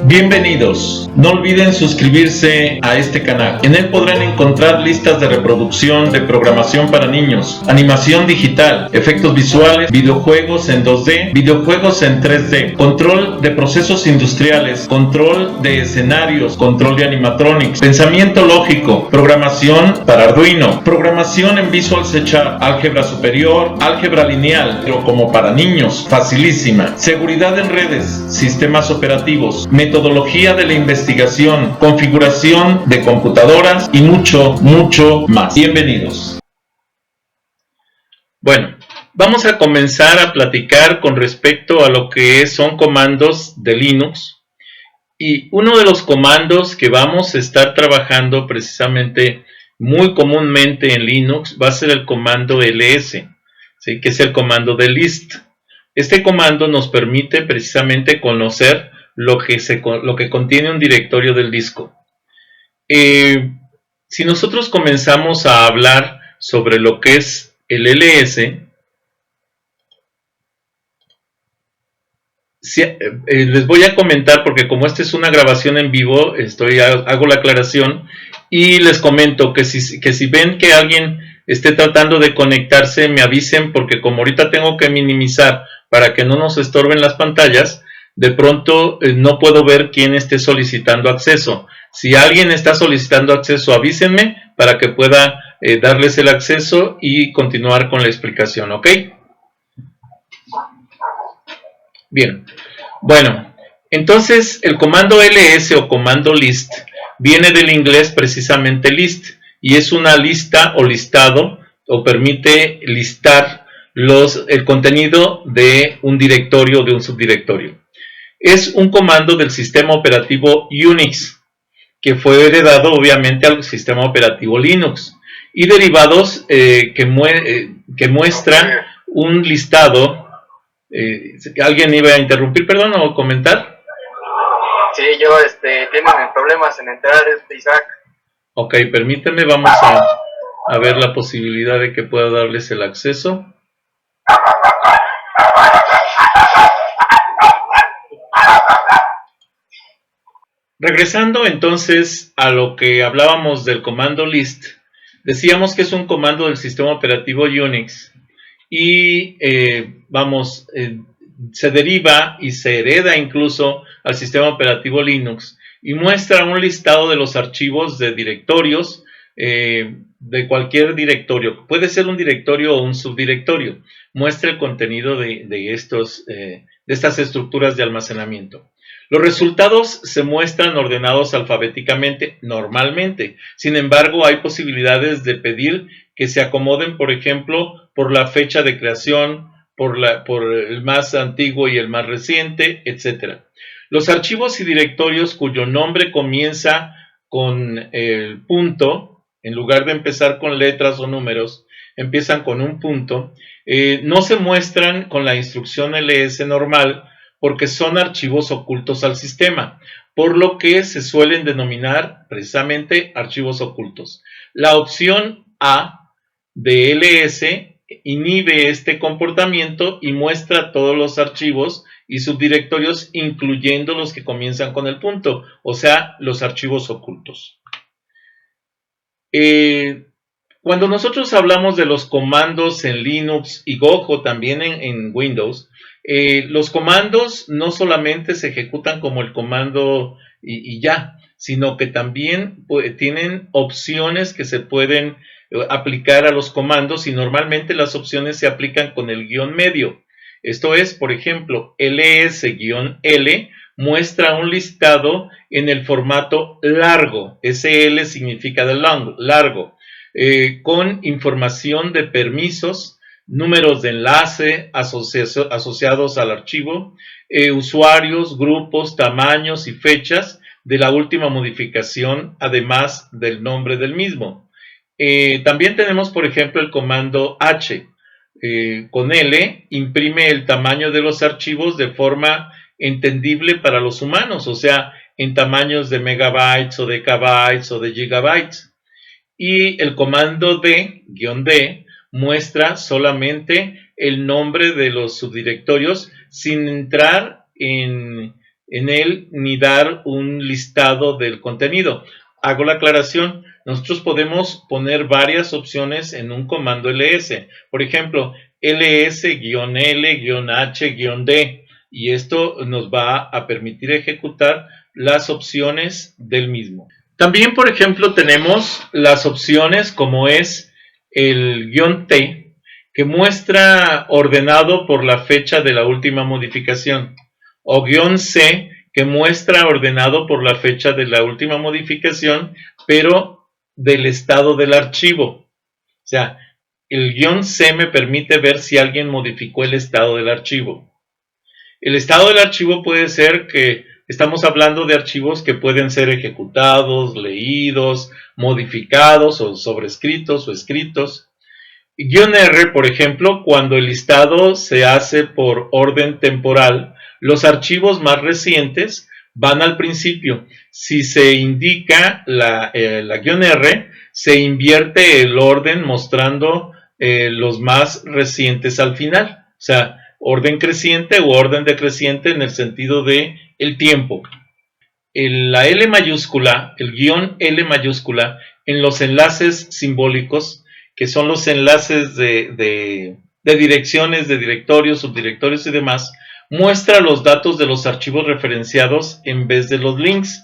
Bienvenidos. No olviden suscribirse a este canal. En él podrán encontrar listas de reproducción de programación para niños, animación digital, efectos visuales, videojuegos en 2D, videojuegos en 3D, control de procesos industriales, control de escenarios, control de animatronics, pensamiento lógico, programación para Arduino, programación en Visual C#, álgebra superior, álgebra lineal, pero como para niños, facilísima, seguridad en redes, sistemas operativos, metodología de la investigación, configuración de computadoras y mucho más. Bienvenidos. Bueno, vamos a comenzar a platicar con respecto a lo que son comandos de Linux. Y uno de los comandos que vamos a estar trabajando precisamente muy comúnmente en Linux va a ser el comando ls, ¿sí? Que es el comando de list. Este comando nos permite precisamente conocer lo que contiene un directorio del disco. Si nosotros comenzamos a hablar sobre lo que es el ls, les voy a comentar, porque como esta es una grabación en vivo, hago la aclaración y les comento que si ven que alguien esté tratando de conectarse, me avisen, porque como ahorita tengo que minimizar para que no nos estorben las pantallas, de pronto no puedo ver quién esté solicitando acceso. Si alguien está solicitando acceso, avísenme para que pueda darles el acceso y continuar con la explicación, ¿ok? Bien, bueno, entonces el comando ls o comando list viene del inglés precisamente list, y es una lista o listado, o permite listar el contenido de un directorio o de un subdirectorio. Es un comando del sistema operativo Unix, que fue heredado obviamente al sistema operativo Linux, y derivados que muestra un listado. ¿Alguien iba a interrumpir, perdón, o comentar? Sí, yo tienen problemas en entrar, Isaac. Ok, permítanme, vamos a ver la posibilidad de que pueda darles el acceso. Regresando entonces a lo que hablábamos del comando list, decíamos que es un comando del sistema operativo Unix y se deriva y se hereda incluso al sistema operativo Linux y muestra un listado de los archivos de directorios, de cualquier directorio. Puede ser un directorio o un subdirectorio. Muestra el contenido de estas estructuras de almacenamiento. Los resultados se muestran ordenados alfabéticamente normalmente. Sin embargo, hay posibilidades de pedir que se acomoden, por ejemplo, por la fecha de creación, por el más antiguo y el más reciente, etc. Los archivos y directorios cuyo nombre comienza con el punto, en lugar de empezar con letras o números, empiezan con un punto, no se muestran con la instrucción ls normal, porque son archivos ocultos al sistema, por lo que se suelen denominar precisamente archivos ocultos. La opción A de ls inhibe este comportamiento y muestra todos los archivos y subdirectorios, incluyendo los que comienzan con el punto, o sea, los archivos ocultos. Cuando nosotros hablamos de los comandos en Linux y ojo, también en Windows, los comandos no solamente se ejecutan como el comando y ya, sino que también tienen opciones que se pueden aplicar a los comandos, y normalmente las opciones se aplican con el guión medio. Esto es, por ejemplo, ls-l muestra un listado en el formato largo, SL significa de largo, con información de permisos, números de enlace asociados al archivo, usuarios, grupos, tamaños y fechas de la última modificación, además del nombre del mismo. También tenemos, por ejemplo, el comando H. Con L imprime el tamaño de los archivos de forma entendible para los humanos, o sea, en tamaños de megabytes o de kbytes o de gigabytes. Y el comando D muestra solamente el nombre de los subdirectorios sin entrar en en él ni dar un listado del contenido. Hago la aclaración, nosotros podemos poner varias opciones en un comando ls. Por ejemplo, ls-l-h-d, y esto nos va a permitir ejecutar las opciones del mismo. También, por ejemplo, tenemos las opciones como es el "-t", que muestra ordenado por la fecha de la última modificación, o "-c", que muestra ordenado por la fecha de la última modificación, pero del estado del archivo. O sea, el "-c" me permite ver si alguien modificó el estado del archivo. El estado del archivo puede ser que estamos hablando de archivos que pueden ser ejecutados, leídos, modificados o sobrescritos o escritos. "-r", por ejemplo, cuando el listado se hace por orden temporal, los archivos más recientes van al principio. Si se indica la "-r", se invierte el orden mostrando los más recientes al final. O sea, orden creciente o orden decreciente en el sentido de el tiempo. La L mayúscula, el "-L mayúscula, en los enlaces simbólicos, que son los enlaces de direcciones, de directorios, subdirectorios y demás, muestra los datos de los archivos referenciados en vez de los links.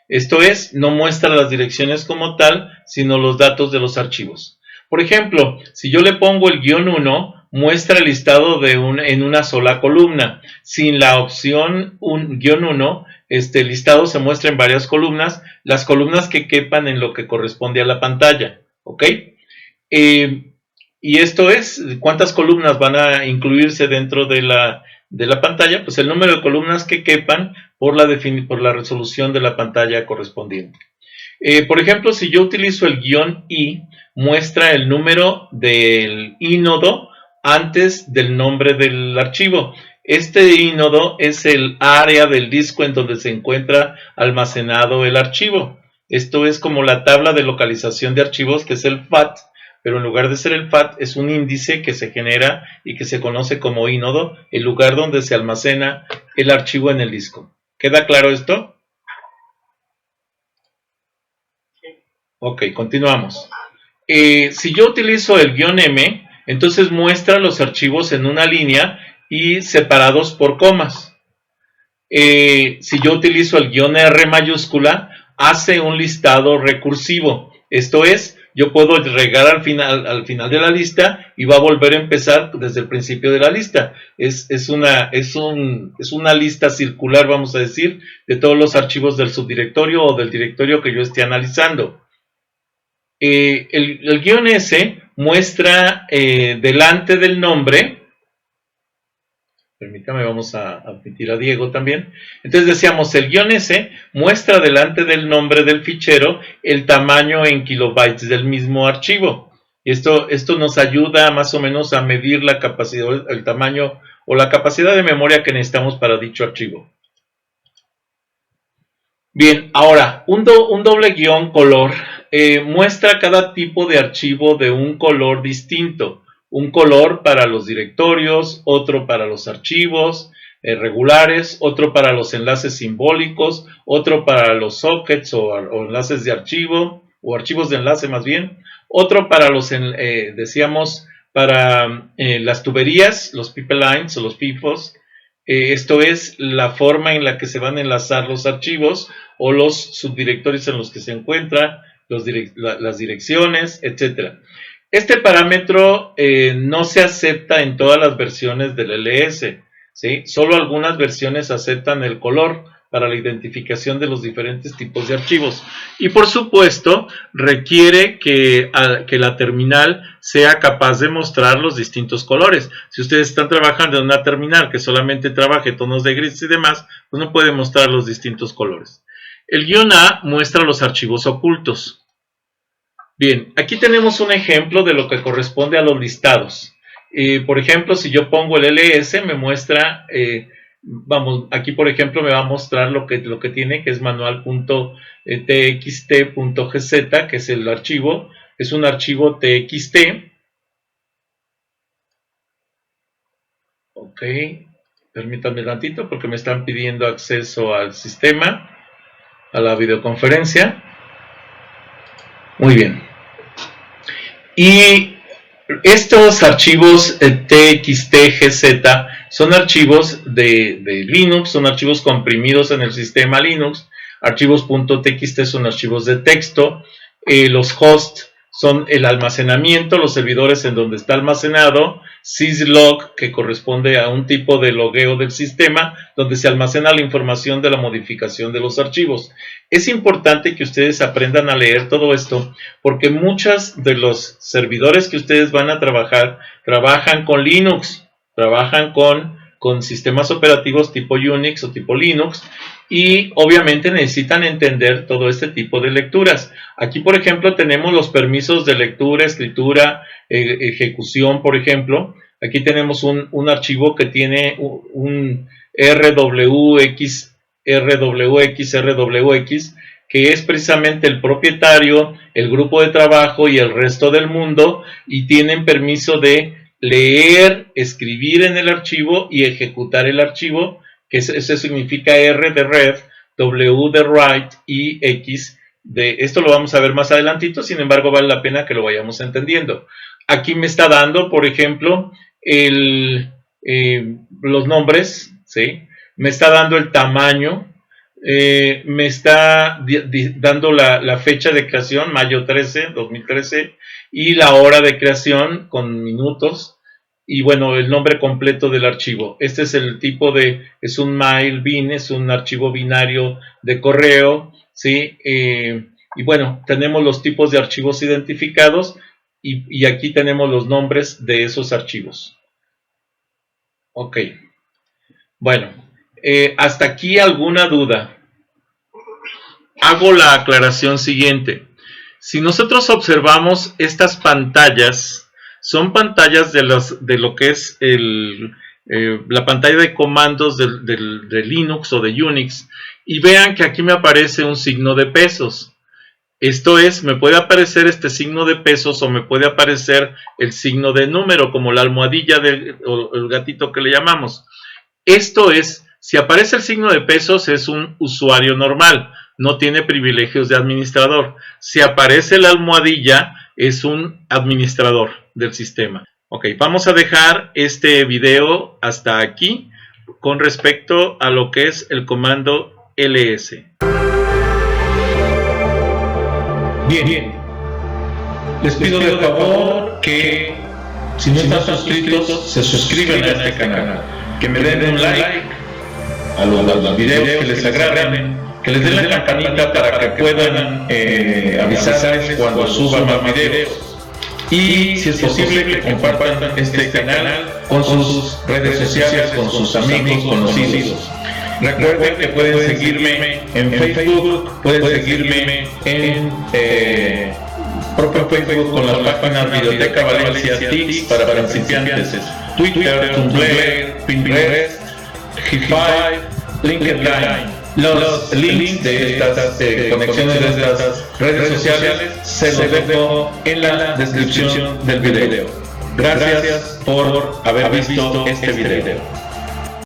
Esto es, no muestra las direcciones como tal, sino los datos de los archivos. Por ejemplo, si yo le pongo el "-1", muestra el listado en una sola columna. Sin la opción "-1", el listado se muestra en varias columnas, las columnas que quepan en lo que corresponde a la pantalla. ¿Ok? Y esto es, ¿cuántas columnas van a incluirse dentro de la pantalla? Pues el número de columnas que quepan por la resolución de la pantalla correspondiente. Por ejemplo, si yo utilizo el "-i", muestra el número del ínodo antes del nombre del archivo. Este ínodo es el área del disco en donde se encuentra almacenado el archivo. Esto es como la tabla de localización de archivos, que es el FAT, pero en lugar de ser el FAT es un índice que se genera y que se conoce como ínodo, el lugar donde se almacena el archivo en el disco. ¿Queda claro esto? Ok, continuamos. Si yo utilizo el "-m", entonces muestra los archivos en una línea y separados por comas. Si yo utilizo el "-r" mayúscula, hace un listado recursivo. Esto es, yo puedo llegar al final de la lista y va a volver a empezar desde el principio de la lista. Es una lista circular, vamos a decir, de todos los archivos del subdirectorio o del directorio que yo esté analizando. El "-s" muestra delante del nombre, permítame, vamos a admitir a Diego también. Entonces decíamos, el "-s" muestra delante del nombre del fichero el tamaño en kilobytes del mismo archivo. Esto nos ayuda más o menos a medir la capacidad, el tamaño o la capacidad de memoria que necesitamos para dicho archivo. Bien, ahora, un doble guión color muestra cada tipo de archivo de un color distinto. Un color para los directorios, otro para los archivos regulares, otro para los enlaces simbólicos, otro para los sockets o enlaces de archivo, o archivos de enlace más bien, otro para decíamos, para las tuberías, los pipelines o los pipos. Esto es la forma en la que se van a enlazar los archivos o los subdirectorios en los que se encuentran, las direcciones, etc. Este parámetro no se acepta en todas las versiones del ls, ¿sí? Solo algunas versiones aceptan el color para la identificación de los diferentes tipos de archivos. Y por supuesto, requiere que la terminal sea capaz de mostrar los distintos colores. Si ustedes están trabajando en una terminal que solamente trabaje tonos de gris y demás, pues no puede mostrar los distintos colores. El "-a" muestra los archivos ocultos. Bien, aquí tenemos un ejemplo de lo que corresponde a los listados. Por ejemplo, si yo pongo el ls, me muestra, aquí por ejemplo me va a mostrar lo que tiene, que es manual.txt.gz, que es el archivo, es un archivo txt. Ok, Permítanme tantito porque me están pidiendo acceso al sistema, a la videoconferencia. Muy bien. Y estos archivos TXT-GZ son archivos de Linux, son archivos comprimidos en el sistema Linux. Archivos .txt son archivos de texto. Los hosts son el almacenamiento, los servidores en donde está almacenado. syslog, que corresponde a un tipo de logueo del sistema, donde se almacena la información de la modificación de los archivos. Es importante que ustedes aprendan a leer todo esto, porque muchos de los servidores que ustedes van a trabajar, trabajan con Linux, trabajan con sistemas operativos tipo Unix o tipo Linux, y obviamente necesitan entender todo este tipo de lecturas. Aquí, por ejemplo, tenemos los permisos de lectura, escritura, ejecución, por ejemplo. Aquí tenemos un archivo que tiene un RWX, que es precisamente el propietario, el grupo de trabajo y el resto del mundo, y tienen permiso de leer, escribir en el archivo y ejecutar el archivo, que eso significa R de read, W de write y X de... Esto lo vamos a ver más adelantito, sin embargo vale la pena que lo vayamos entendiendo. Aquí me está dando, por ejemplo, los nombres, ¿sí? Me está dando el tamaño, me está dando la fecha de creación, mayo 13, 2013, y la hora de creación con minutos. Y bueno, el nombre completo del archivo. Este es el tipo es un mail bin, es un archivo binario de correo, ¿sí? Y bueno, tenemos los tipos de archivos identificados y aquí tenemos los nombres de esos archivos. Ok. Bueno, hasta aquí alguna duda. Hago la aclaración siguiente. Si nosotros observamos estas pantallas, son pantallas de lo que es la pantalla de comandos de Linux o de Unix, y vean que aquí me aparece un signo de pesos. Esto es, me puede aparecer este signo de pesos o me puede aparecer el signo de número, como la almohadilla o el gatito que le llamamos. Esto es, si aparece el signo de pesos es un usuario normal, no tiene privilegios de administrador. Si aparece la almohadilla es un administrador del sistema. Ok, vamos a dejar este video hasta aquí con respecto a lo que es el comando ls. Bien, les pido de favor que si no están suscritos se suscriban a este canal, que me den un like a los videos que les agraden, que les den la campanita para que puedan avisarles cuando suba más videos. Y si es posible que compartan este canal con sus redes sociales, con sus amigos, conocidos. Recuerden que pueden seguirme en Facebook, pueden seguirme en propio Facebook con las páginas Videoteca Valencia TICS para principiantes, Twitter, Tumblr, Pinterest, Hi-Fi, LinkedIn. Los links de estas conexiones de estas redes sociales se los dejo en la descripción del video. Gracias por haber visto este video.